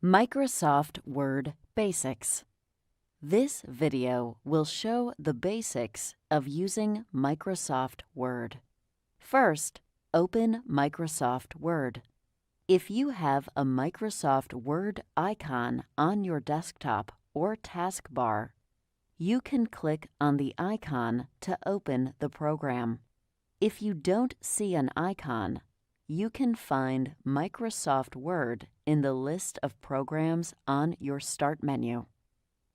Microsoft Word Basics. This video will show the basics of using Microsoft Word. First, open Microsoft Word. If you have a Microsoft Word icon on your desktop or taskbar, you can click on the icon to open the program. If you don't see an icon, you can find Microsoft Word in the list of programs on your Start menu.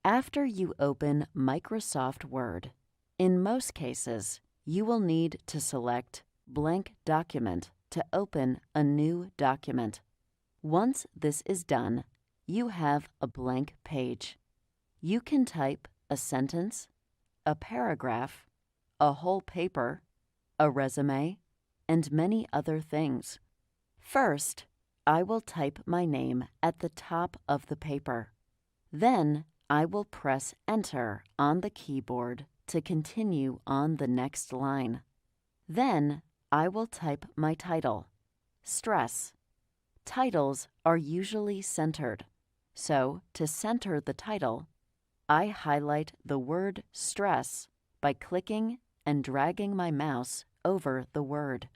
After you open Microsoft Word, in most cases, you will need to select Blank Document to open a new document. Once this is done, you have a blank page. You can type a sentence, a paragraph, a whole paper, a resume, and many other things. First, I will type my name at the top of the paper. Then, I will press Enter on the keyboard to continue on the next line. Then, I will type my title, Stress. Titles are usually centered, so to center the title, I highlight the word stress by clicking and dragging my mouse over the word.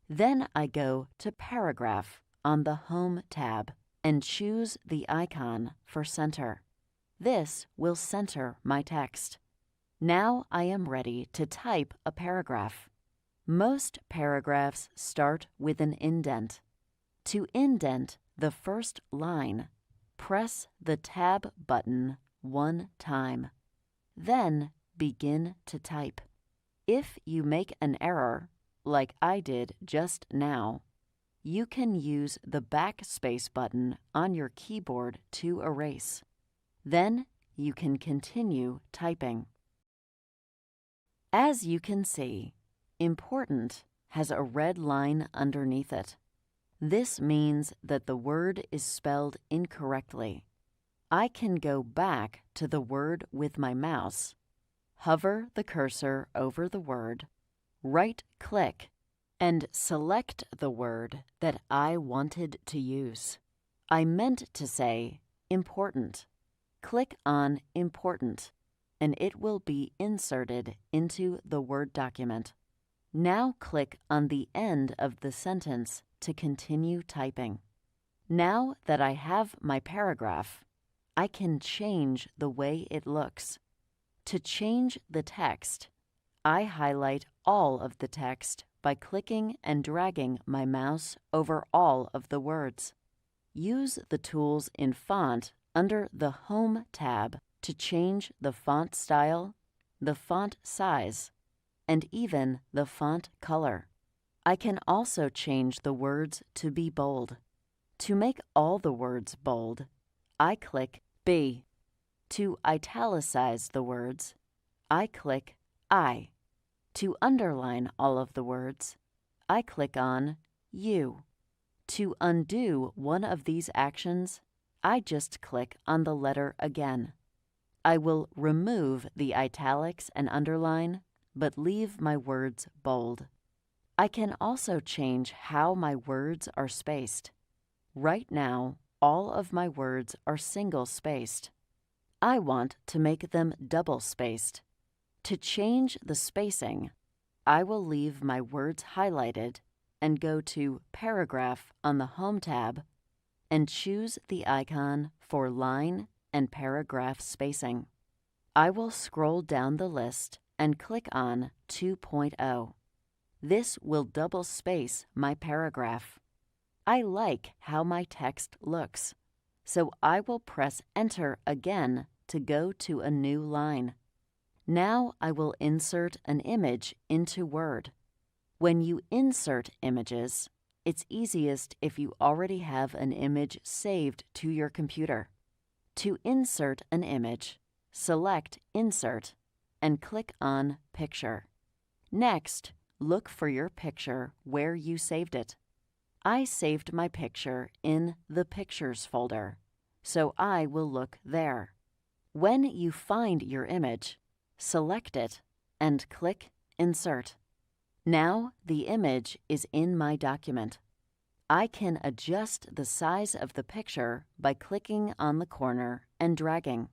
Then I go to Paragraph on the Home tab and choose the icon for center. This will center my text. Now I am ready to type a paragraph. Most paragraphs start with an indent. To indent the first line, press the Tab button one time. Then begin to type. If you make an error, like I did just now, you can use the backspace button on your keyboard to erase. Then you can continue typing. As you can see, Important has a red line underneath it. This means that the word is spelled incorrectly. I can go back to the word with my mouse, hover the cursor over the word, right-click, and select the word that I wanted to use. I meant to say important. Click on Important, and it will be inserted into the Word document. Now click on the end of the sentence to continue typing. Now that I have my paragraph, I can change the way it looks. To change the text, I highlight all of the text by clicking and dragging my mouse over all of the words. Use the tools in Font under the Home tab to change the font style, the font size, and even the font color. I can also change the words to be bold. To make all the words bold, I click B. To italicize the words, I click I. To underline all of the words, I click on U. To undo one of these actions, I just click on the letter again. I will remove the italics and underline, but leave my words bold. I can also change how my words are spaced. Right now, all of my words are single-spaced. I want to make them double-spaced. To change the spacing, I will leave my words highlighted and go to Paragraph on the Home tab and choose the icon for line and paragraph spacing. I will scroll down the list and click on 2.0. This will double space my paragraph. I like how my text looks, so I will press Enter again to go to a new line. Now I will insert an image into Word. When you insert images, it's easiest if you already have an image saved to your computer. To insert an image, select Insert and click on Picture. Next, look for your picture where you saved it. I saved my picture in the Pictures folder, so I will look there. When you find your image, select it and click Insert. Now the image is in my document. I can adjust the size of the picture by clicking on the corner and dragging.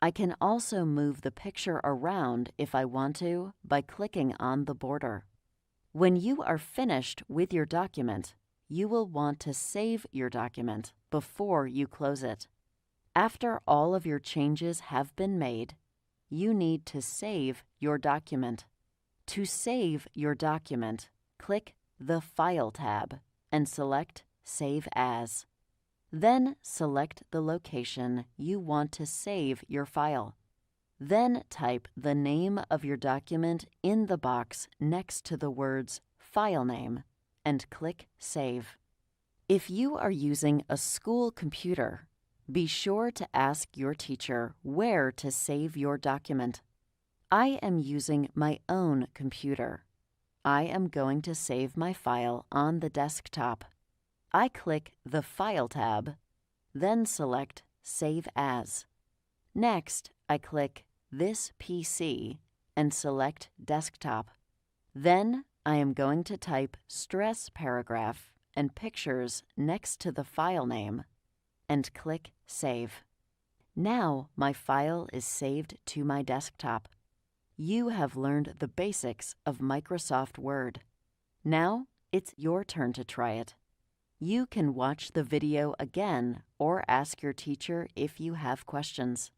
I can also move the picture around if I want to by clicking on the border. When you are finished with your document, you will want to save your document before you close it. After all of your changes have been made, you need to save your document. To save your document, click the File tab and select Save As. Then select the location you want to save your file. Then type the name of your document in the box next to the words File Name and click Save. If you are using a school computer, be sure to ask your teacher where to save your document. I am using my own computer. I am going to save my file on the desktop. I click the File tab, then select Save As. Next, I click This PC and select Desktop. Then I am going to type stress paragraph and pictures next to the file name and click Save. Now my file is saved to my desktop. You have learned the basics of Microsoft Word. Now it's your turn to try it. You can watch the video again or ask your teacher if you have questions.